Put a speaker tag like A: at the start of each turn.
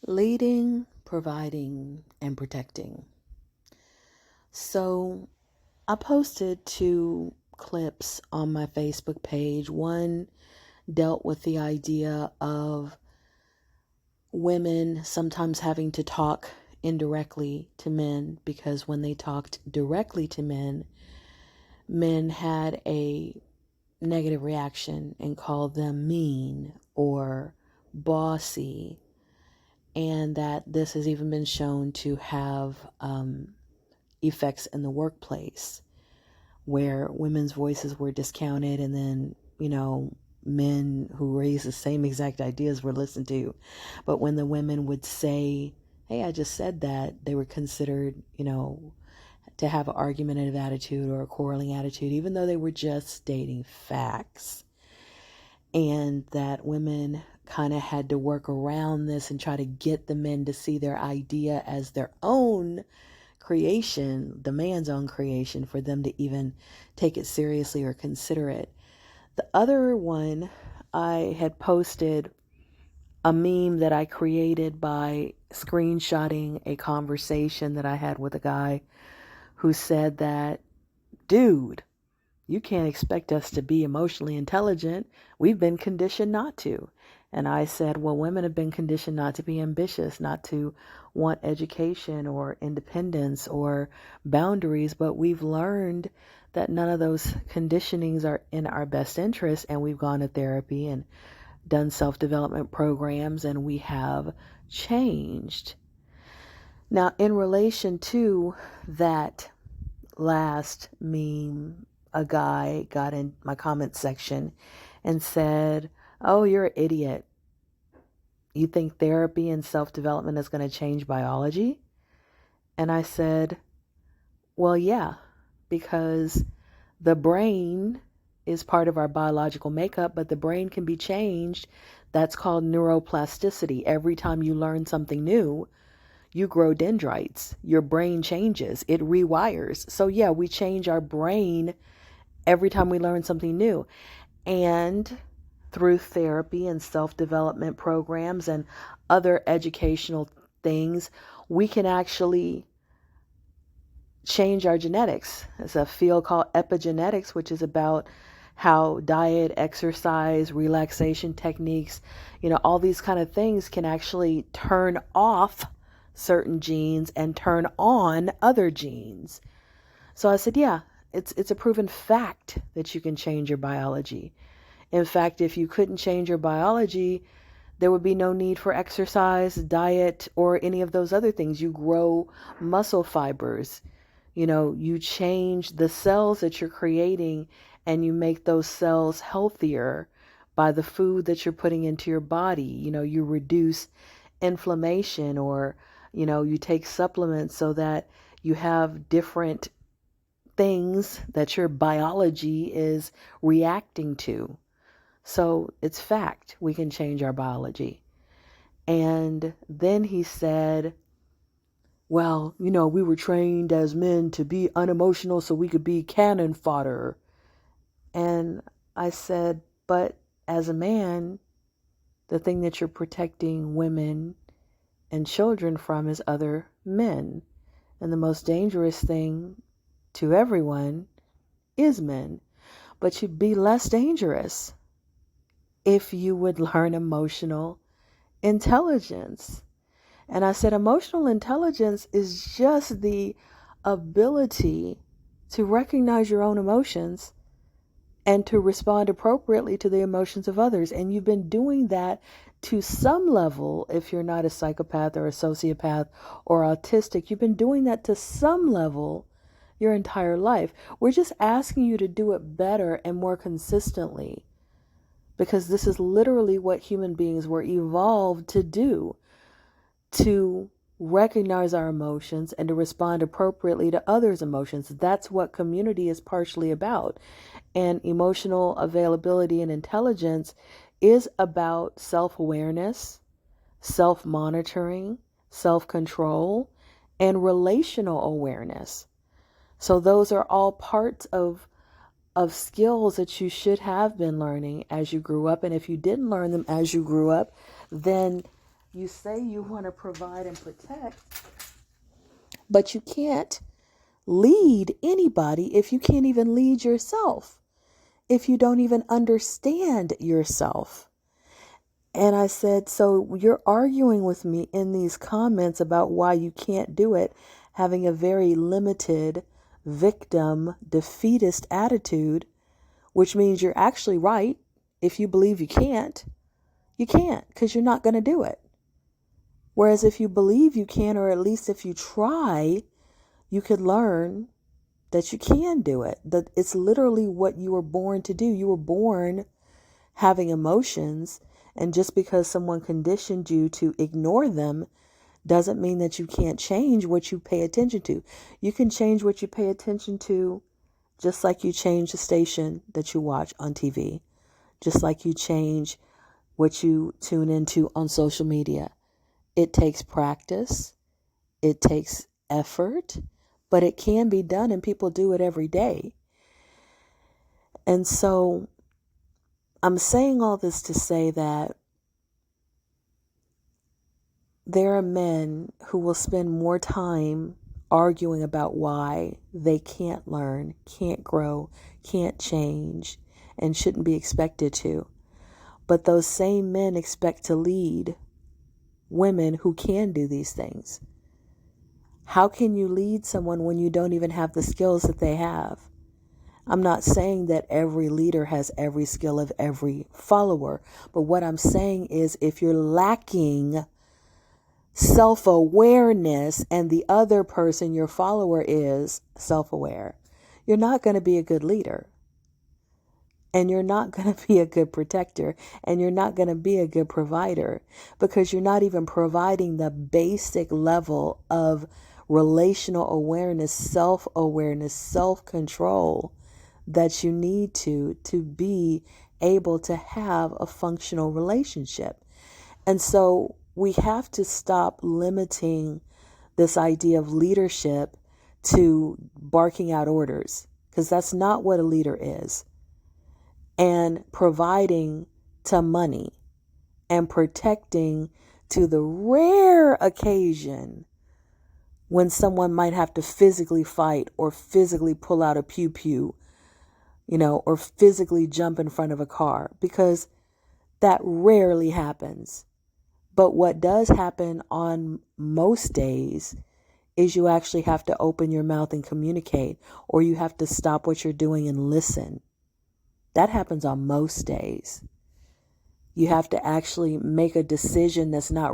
A: Leading, providing, and protecting. So I posted two clips on my Facebook page. One dealt with the idea of women sometimes having to talk indirectly to men because when they talked directly to men, men had a negative reaction and called them mean or bossy, and that this has even been shown to have effects in the workplace where women's voices were discounted, and then, men who raised the same exact ideas were listened to. But when the women would say, hey, I just said that, they were considered, to have an argumentative attitude or a quarreling attitude, even though they were just stating facts. And that women kind of had to work around this and try to get the men to see their idea as their own creation, the man's own creation, for them to even take it seriously or consider it. The other one, I had posted a meme that I created by screenshotting a conversation that I had with a guy who said that, dude, you can't expect us to be emotionally intelligent. We've been conditioned not to. And I said, well, women have been conditioned not to be ambitious, not to want education or independence or boundaries, but we've learned that none of those conditionings are in our best interest, and we've gone to therapy and done self-development programs, and we have changed. Now, in relation to that last meme, a guy got in my comment section and said, oh, you're an idiot. You think therapy and self-development is going to change biology? And I said, well, yeah, because the brain is part of our biological makeup, but the brain can be changed. That's called neuroplasticity. Every time you learn something new, you grow dendrites. Your brain changes. It rewires. So yeah, we change our brain every time we learn something new. And through therapy and self-development programs and other educational things, we can actually change our genetics. There's a field called epigenetics, which is about how diet, exercise, relaxation techniques, all these kind of things can actually turn off certain genes and turn on other genes. So I said, yeah, it's a proven fact that you can change your biology. In fact, if you couldn't change your biology, there would be no need for exercise, diet, or any of those other things. You grow muscle fibers. You change the cells that you're creating, and you make those cells healthier by the food that you're putting into your body. You reduce inflammation, or, you take supplements so that you have different things that your biology is reacting to. So it's fact, we can change our biology. And then he said, well, we were trained as men to be unemotional so we could be cannon fodder. And I said, but as a man, the thing that you're protecting women and children from is other men. And the most dangerous thing to everyone is men. But you'd be less dangerous if you would learn emotional intelligence. And I said, emotional intelligence is just the ability to recognize your own emotions and to respond appropriately to the emotions of others. And you've been doing that to some level. If you're not a psychopath or a sociopath or autistic, you've been doing that to some level your entire life. We're just asking you to do it better and more consistently, because this is literally what human beings were evolved to do, to recognize our emotions and to respond appropriately to others' emotions. That's what community is partially about. And emotional availability and intelligence is about self-awareness, self-monitoring, self-control, and relational awareness. So those are all parts of skills that you should have been learning as you grew up. And if you didn't learn them as you grew up, then You say you want to provide and protect, but you can't lead anybody if you can't even lead yourself, if you don't even understand yourself. And I said, so you're arguing with me in these comments about why you can't do it, having a very limited victim defeatist attitude, which means you're actually right. If you believe you can't because you're not going to do it. Whereas if you believe you can, or at least if you try, you could learn that you can do it. That it's literally what you were born to do. You were born having emotions, and just because someone conditioned you to ignore them doesn't mean that you can't change what you pay attention to. You can change what you pay attention to just like you change the station that you watch on TV, just like you change what you tune into on social media. It takes practice, it takes effort, but it can be done, and people do it every day. And so I'm saying all this to say that there are men who will spend more time arguing about why they can't learn, can't grow, can't change, and shouldn't be expected to. But those same men expect to lead women who can do these things. How can you lead someone when you don't even have the skills that they have? I'm not saying that every leader has every skill of every follower, but what I'm saying is if you're lacking self-awareness and the other person, your follower, is self-aware, you're not going to be a good leader. And you're not going to be a good protector, and you're not going to be a good provider, because you're not even providing the basic level of relational awareness, self-awareness, self-control that you need to be able to have a functional relationship. And so we have to stop limiting this idea of leadership to barking out orders, because that's not what a leader is. And providing to money and protecting to the rare occasion when someone might have to physically fight or physically pull out a pew-pew, or physically jump in front of a car, because that rarely happens. But what does happen on most days is you actually have to open your mouth and communicate, or you have to stop what you're doing and listen. That happens on most days. You have to actually make a decision that's not